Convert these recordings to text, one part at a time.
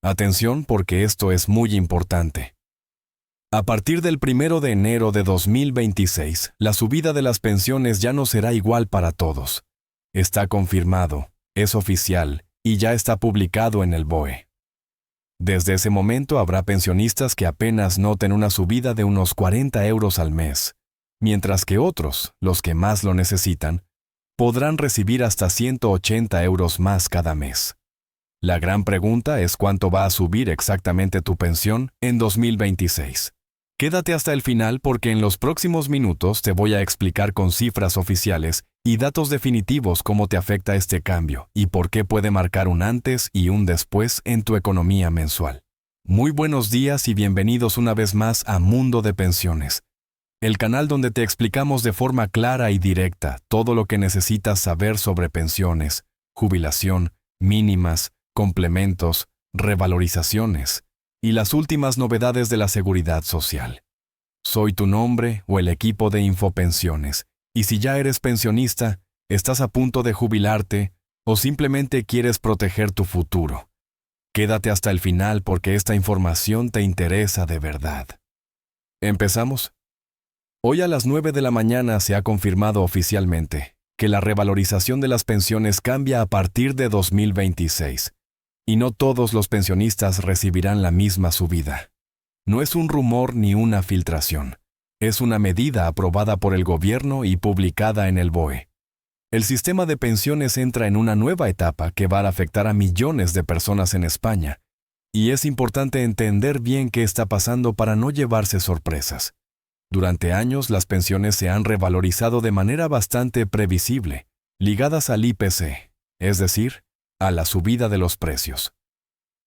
Atención porque esto es muy importante. A partir del 1 de enero de 2026, la subida de las pensiones ya no será igual para todos. Está confirmado, es oficial y ya está publicado en el BOE. Desde ese momento habrá pensionistas que apenas noten una subida de unos 40 euros al mes, mientras que otros, los que más lo necesitan, podrán recibir hasta 180 euros más cada mes. La gran pregunta es cuánto va a subir exactamente tu pensión en 2026. Quédate hasta el final porque en los próximos minutos te voy a explicar con cifras oficiales y datos definitivos cómo te afecta este cambio y por qué puede marcar un antes y un después en tu economía mensual. Muy buenos días y bienvenidos una vez más a Mundo de Pensiones, el canal donde te explicamos de forma clara y directa todo lo que necesitas saber sobre pensiones, jubilación, mínimas, complementos, revalorizaciones y las últimas novedades de la seguridad social. Soy tu nombre o el equipo de Infopensiones, y si ya eres pensionista, estás a punto de jubilarte o simplemente quieres proteger tu futuro. Quédate hasta el final porque esta información te interesa de verdad. ¿Empezamos? Hoy a las 9 de la mañana se ha confirmado oficialmente que la revalorización de las pensiones cambia a partir de 2026. Y no todos los pensionistas recibirán la misma subida. No es un rumor ni una filtración. Es una medida aprobada por el gobierno y publicada en el BOE. El sistema de pensiones entra en una nueva etapa que va a afectar a millones de personas en España. Y es importante entender bien qué está pasando para no llevarse sorpresas. Durante años las pensiones se han revalorizado de manera bastante previsible, ligadas al IPC, es decir, a la subida de los precios.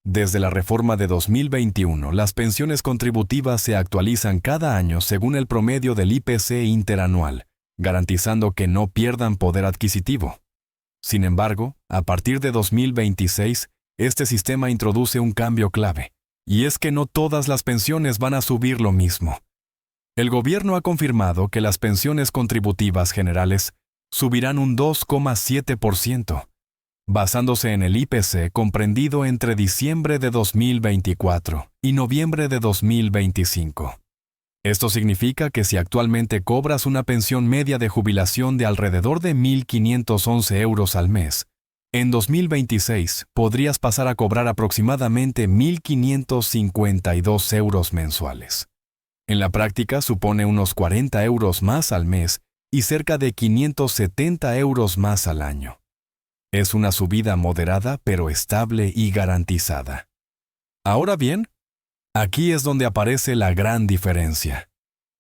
Desde la reforma de 2021, las pensiones contributivas se actualizan cada año según el promedio del IPC interanual, garantizando que no pierdan poder adquisitivo. Sin embargo, a partir de 2026, este sistema introduce un cambio clave, y es que no todas las pensiones van a subir lo mismo. El gobierno ha confirmado que las pensiones contributivas generales subirán un 2,7%. basándose en el IPC comprendido entre diciembre de 2024 y noviembre de 2025. Esto significa que si actualmente cobras una pensión media de jubilación de alrededor de 1.511 euros al mes, en 2026 podrías pasar a cobrar aproximadamente 1.552 euros mensuales. En la práctica supone unos 40 euros más al mes y cerca de 570 euros más al año. Es una subida moderada pero estable y garantizada. Ahora bien, aquí es donde aparece la gran diferencia.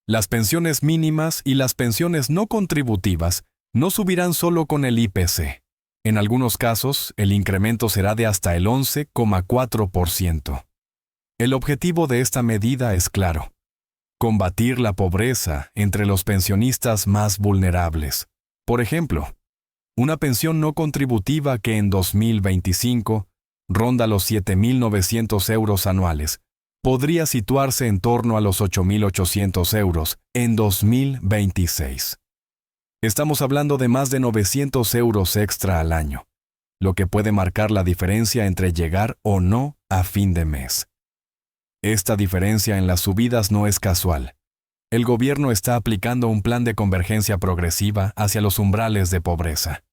Las pensiones mínimas y las pensiones no contributivas no subirán solo con el IPC. En algunos casos, el incremento será de hasta el 11,4%. El objetivo de esta medida es claro: combatir la pobreza entre los pensionistas más vulnerables. Por ejemplo, una pensión no contributiva que en 2025 ronda los 7.900 euros anuales podría situarse en torno a los 8.800 euros en 2026. Estamos hablando de más de 900 euros extra al año, lo que puede marcar la diferencia entre llegar o no a fin de mes. Esta diferencia en las subidas no es casual. El gobierno está aplicando un plan de convergencia progresiva hacia los umbrales de pobreza.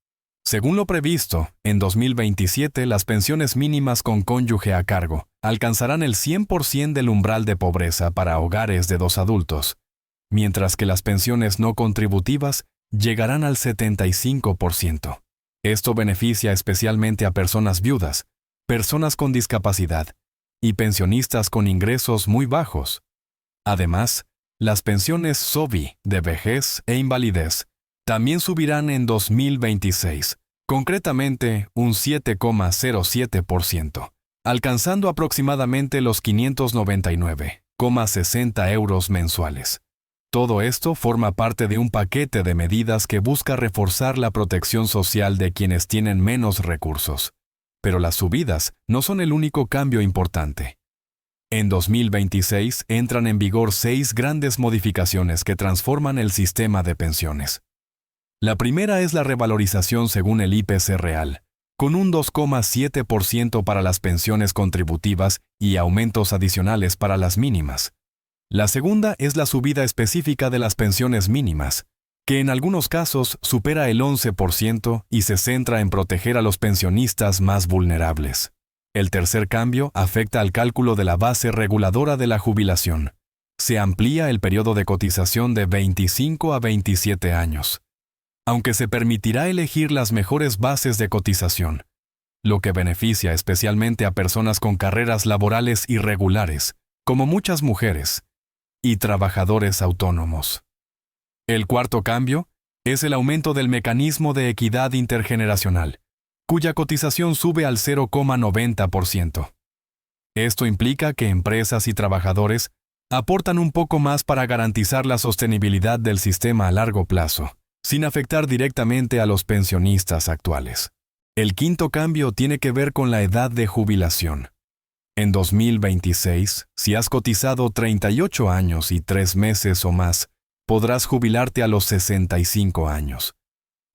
Según lo previsto, en 2027 las pensiones mínimas con cónyuge a cargo alcanzarán el 100% del umbral de pobreza para hogares de 2 adultos, mientras que las pensiones no contributivas llegarán al 75%. Esto beneficia especialmente a personas viudas, personas con discapacidad y pensionistas con ingresos muy bajos. Además, las pensiones SOVI de vejez e invalidez también subirán en 2026, concretamente un 7,07%, alcanzando aproximadamente los 599,60 euros mensuales. Todo esto forma parte de un paquete de medidas que busca reforzar la protección social de quienes tienen menos recursos. Pero las subidas no son el único cambio importante. En 2026 entran en vigor 6 grandes modificaciones que transforman el sistema de pensiones. La primera es la revalorización según el IPC real, con un 2,7% para las pensiones contributivas y aumentos adicionales para las mínimas. La segunda es la subida específica de las pensiones mínimas, que en algunos casos supera el 11% y se centra en proteger a los pensionistas más vulnerables. El tercer cambio afecta al cálculo de la base reguladora de la jubilación. Se amplía el periodo de cotización de 25 a 27 años, aunque se permitirá elegir las mejores bases de cotización, lo que beneficia especialmente a personas con carreras laborales irregulares, como muchas mujeres, y trabajadores autónomos. El cuarto cambio es el aumento del mecanismo de equidad intergeneracional, cuya cotización sube al 0,90%. Esto implica que empresas y trabajadores aportan un poco más para garantizar la sostenibilidad del sistema a largo plazo, sin afectar directamente a los pensionistas actuales. El quinto cambio tiene que ver con la edad de jubilación. En 2026, si has cotizado 38 años y 3 meses o más, podrás jubilarte a los 65 años.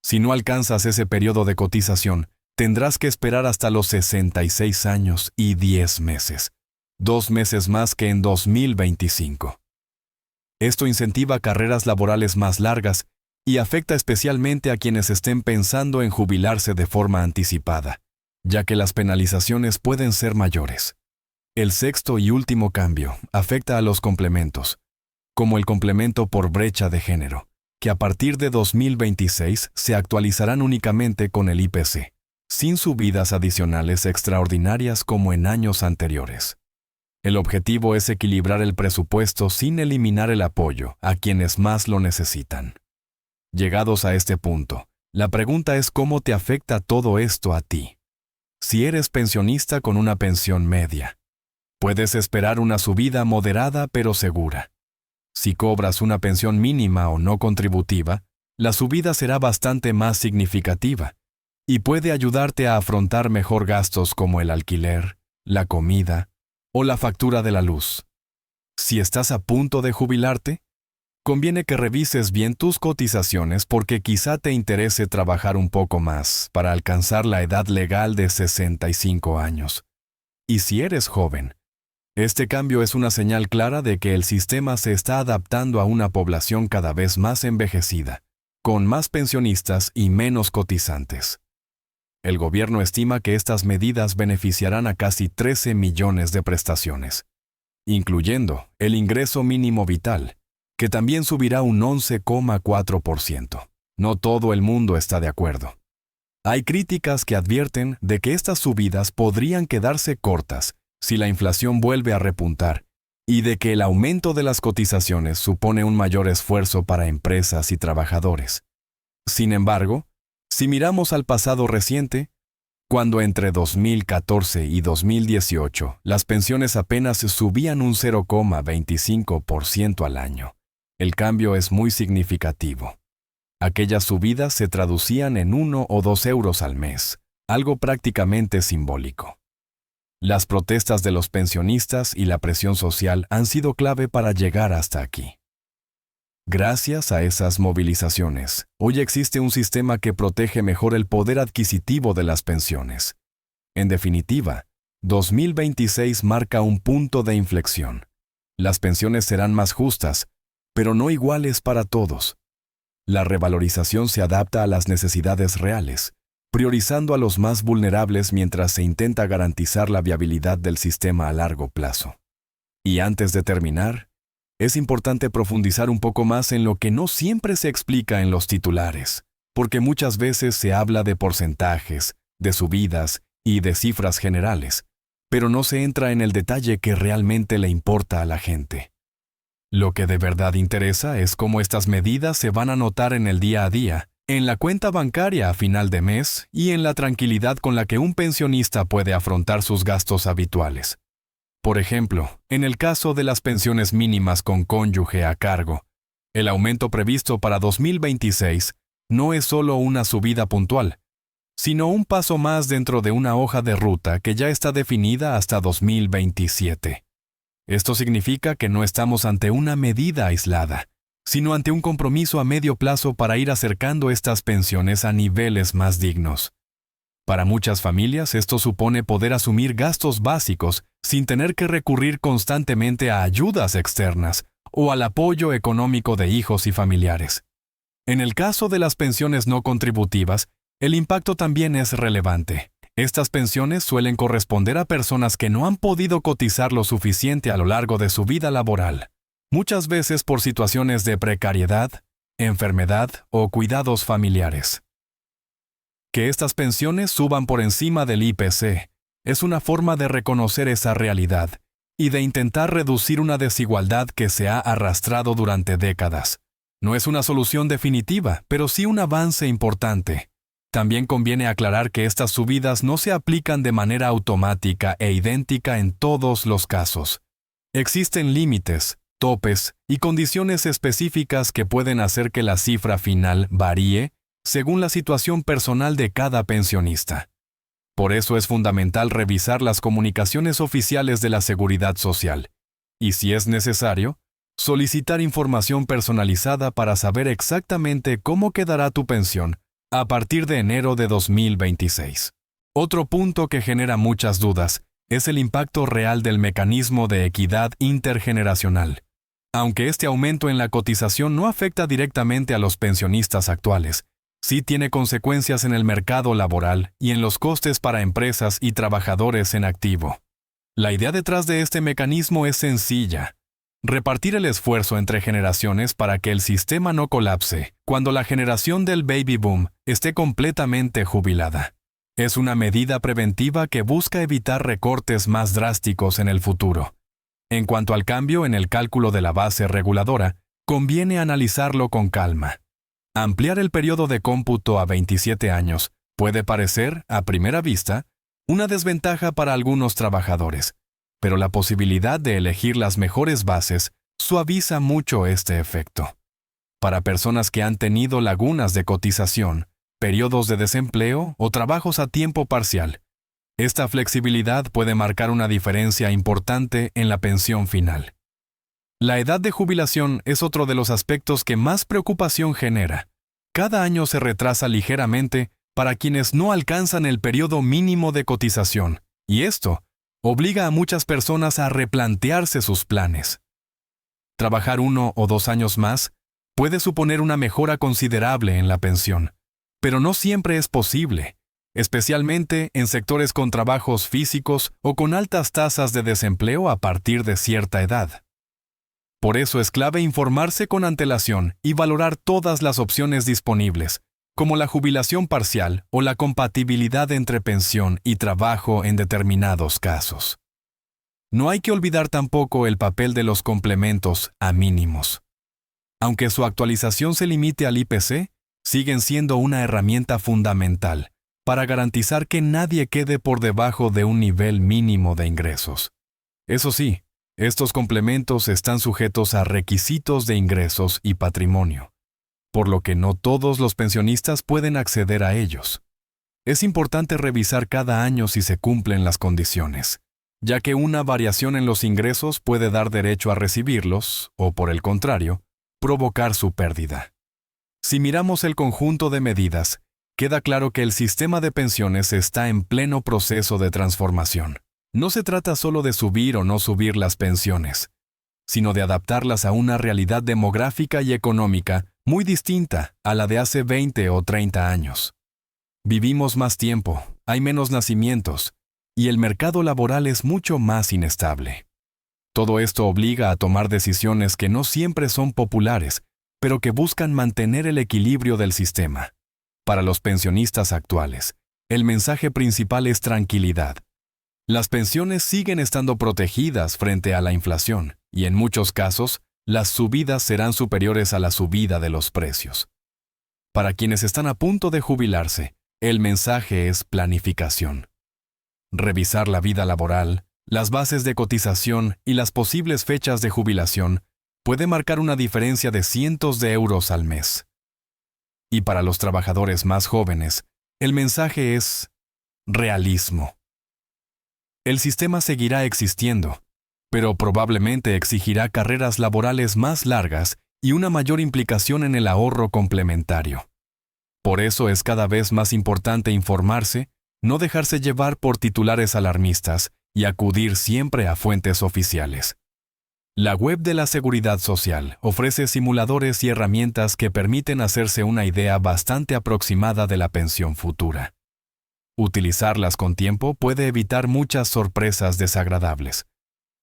Si no alcanzas ese periodo de cotización, tendrás que esperar hasta los 66 años y 10 meses, 2 meses más que en 2025. Esto incentiva carreras laborales más largas y afecta especialmente a quienes estén pensando en jubilarse de forma anticipada, ya que las penalizaciones pueden ser mayores. El sexto y último cambio afecta a los complementos, como el complemento por brecha de género, que a partir de 2026 se actualizarán únicamente con el IPC, sin subidas adicionales extraordinarias como en años anteriores. El objetivo es equilibrar el presupuesto sin eliminar el apoyo a quienes más lo necesitan. Llegados a este punto, la pregunta es cómo te afecta todo esto a ti. Si eres pensionista con una pensión media, puedes esperar una subida moderada pero segura. Si cobras una pensión mínima o no contributiva, la subida será bastante más significativa y puede ayudarte a afrontar mejor gastos como el alquiler, la comida o la factura de la luz. Si estás a punto de jubilarte, conviene que revises bien tus cotizaciones porque quizá te interese trabajar un poco más para alcanzar la edad legal de 65 años. Y si eres joven, este cambio es una señal clara de que el sistema se está adaptando a una población cada vez más envejecida, con más pensionistas y menos cotizantes. El gobierno estima que estas medidas beneficiarán a casi 13 millones de prestaciones, incluyendo el ingreso mínimo vital, que también subirá un 11,4%. No todo el mundo está de acuerdo. Hay críticas que advierten de que estas subidas podrían quedarse cortas si la inflación vuelve a repuntar y de que el aumento de las cotizaciones supone un mayor esfuerzo para empresas y trabajadores. Sin embargo, si miramos al pasado reciente, cuando entre 2014 y 2018 las pensiones apenas subían un 0,25% al año, el cambio es muy significativo. Aquellas subidas se traducían en 1 o 2 euros al mes, algo prácticamente simbólico. Las protestas de los pensionistas y la presión social han sido clave para llegar hasta aquí. Gracias a esas movilizaciones, hoy existe un sistema que protege mejor el poder adquisitivo de las pensiones. En definitiva, 2026 marca un punto de inflexión. Las pensiones serán más justas, pero no iguales para todos. La revalorización se adapta a las necesidades reales, priorizando a los más vulnerables mientras se intenta garantizar la viabilidad del sistema a largo plazo. Y antes de terminar, es importante profundizar un poco más en lo que no siempre se explica en los titulares, porque muchas veces se habla de porcentajes, de subidas y de cifras generales, pero no se entra en el detalle que realmente le importa a la gente. Lo que de verdad interesa es cómo estas medidas se van a notar en el día a día, en la cuenta bancaria a final de mes y en la tranquilidad con la que un pensionista puede afrontar sus gastos habituales. Por ejemplo, en el caso de las pensiones mínimas con cónyuge a cargo, el aumento previsto para 2026 no es solo una subida puntual, sino un paso más dentro de una hoja de ruta que ya está definida hasta 2027. Esto significa que no estamos ante una medida aislada, sino ante un compromiso a medio plazo para ir acercando estas pensiones a niveles más dignos. Para muchas familias esto supone poder asumir gastos básicos sin tener que recurrir constantemente a ayudas externas o al apoyo económico de hijos y familiares. En el caso de las pensiones no contributivas, el impacto también es relevante. Estas pensiones suelen corresponder a personas que no han podido cotizar lo suficiente a lo largo de su vida laboral, muchas veces por situaciones de precariedad, enfermedad o cuidados familiares. Que estas pensiones suban por encima del IPC es una forma de reconocer esa realidad y de intentar reducir una desigualdad que se ha arrastrado durante décadas. No es una solución definitiva, pero sí un avance importante. También conviene aclarar que estas subidas no se aplican de manera automática e idéntica en todos los casos. Existen límites, topes y condiciones específicas que pueden hacer que la cifra final varíe según la situación personal de cada pensionista. Por eso es fundamental revisar las comunicaciones oficiales de la Seguridad Social y, si es necesario, solicitar información personalizada para saber exactamente cómo quedará tu pensión a partir de enero de 2026. Otro punto que genera muchas dudas es el impacto real del mecanismo de equidad intergeneracional. Aunque este aumento en la cotización no afecta directamente a los pensionistas actuales, sí tiene consecuencias en el mercado laboral y en los costes para empresas y trabajadores en activo. La idea detrás de este mecanismo es sencilla: repartir el esfuerzo entre generaciones para que el sistema no colapse cuando la generación del baby boom esté completamente jubilada. Es una medida preventiva que busca evitar recortes más drásticos en el futuro. En cuanto al cambio en el cálculo de la base reguladora, conviene analizarlo con calma. Ampliar el periodo de cómputo a 27 años puede parecer, a primera vista, una desventaja para algunos trabajadores, pero la posibilidad de elegir las mejores bases suaviza mucho este efecto. Para personas que han tenido lagunas de cotización, periodos de desempleo o trabajos a tiempo parcial, esta flexibilidad puede marcar una diferencia importante en la pensión final. La edad de jubilación es otro de los aspectos que más preocupación genera. Cada año se retrasa ligeramente para quienes no alcanzan el periodo mínimo de cotización, y esto obliga a muchas personas a replantearse sus planes. Trabajar 1 o 2 años más puede suponer una mejora considerable en la pensión, pero no siempre es posible, especialmente en sectores con trabajos físicos o con altas tasas de desempleo a partir de cierta edad. Por eso es clave informarse con antelación y valorar todas las opciones disponibles, como la jubilación parcial o la compatibilidad entre pensión y trabajo en determinados casos. No hay que olvidar tampoco el papel de los complementos a mínimos. Aunque su actualización se limite al IPC, siguen siendo una herramienta fundamental para garantizar que nadie quede por debajo de un nivel mínimo de ingresos. Eso sí, estos complementos están sujetos a requisitos de ingresos y patrimonio, por lo que no todos los pensionistas pueden acceder a ellos. Es importante revisar cada año si se cumplen las condiciones, ya que una variación en los ingresos puede dar derecho a recibirlos, o por el contrario, provocar su pérdida. Si miramos el conjunto de medidas, queda claro que el sistema de pensiones está en pleno proceso de transformación. No se trata solo de subir o no subir las pensiones, sino de adaptarlas a una realidad demográfica y económica muy distinta a la de hace 20 o 30 años. Vivimos más tiempo, hay menos nacimientos, y el mercado laboral es mucho más inestable. Todo esto obliga a tomar decisiones que no siempre son populares, pero que buscan mantener el equilibrio del sistema. Para los pensionistas actuales, el mensaje principal es tranquilidad. Las pensiones siguen estando protegidas frente a la inflación, y en muchos casos, las subidas serán superiores a la subida de los precios. Para quienes están a punto de jubilarse, el mensaje es planificación. Revisar la vida laboral, las bases de cotización y las posibles fechas de jubilación puede marcar una diferencia de cientos de euros al mes. Y para los trabajadores más jóvenes, el mensaje es realismo. El sistema seguirá existiendo, pero probablemente exigirá carreras laborales más largas y una mayor implicación en el ahorro complementario. Por eso es cada vez más importante informarse, no dejarse llevar por titulares alarmistas y acudir siempre a fuentes oficiales. La web de la Seguridad Social ofrece simuladores y herramientas que permiten hacerse una idea bastante aproximada de la pensión futura. Utilizarlas con tiempo puede evitar muchas sorpresas desagradables.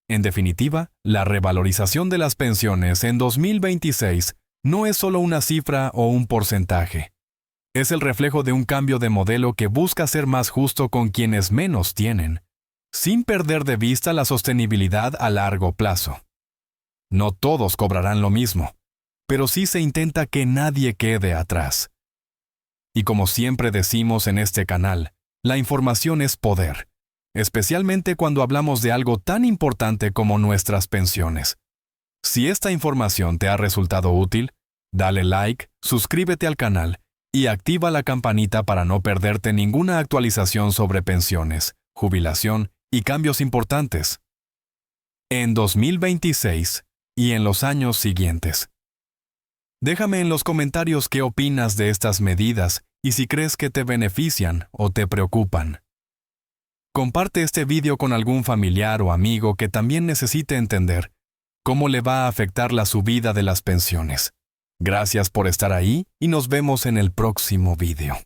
En definitiva, la revalorización de las pensiones en 2026 no es solo una cifra o un porcentaje. Es el reflejo de un cambio de modelo que busca ser más justo con quienes menos tienen, sin perder de vista la sostenibilidad a largo plazo. No todos cobrarán lo mismo, pero sí se intenta que nadie quede atrás. Y como siempre decimos en este canal, la información es poder, especialmente cuando hablamos de algo tan importante como nuestras pensiones. Si esta información te ha resultado útil, dale like, suscríbete al canal y activa la campanita para no perderte ninguna actualización sobre pensiones, jubilación y cambios importantes. En 2026 y en los años siguientes. Déjame en los comentarios qué opinas de estas medidas y si crees que te benefician o te preocupan. Comparte este video con algún familiar o amigo que también necesite entender cómo le va a afectar la subida de las pensiones. Gracias por estar ahí y nos vemos en el próximo video.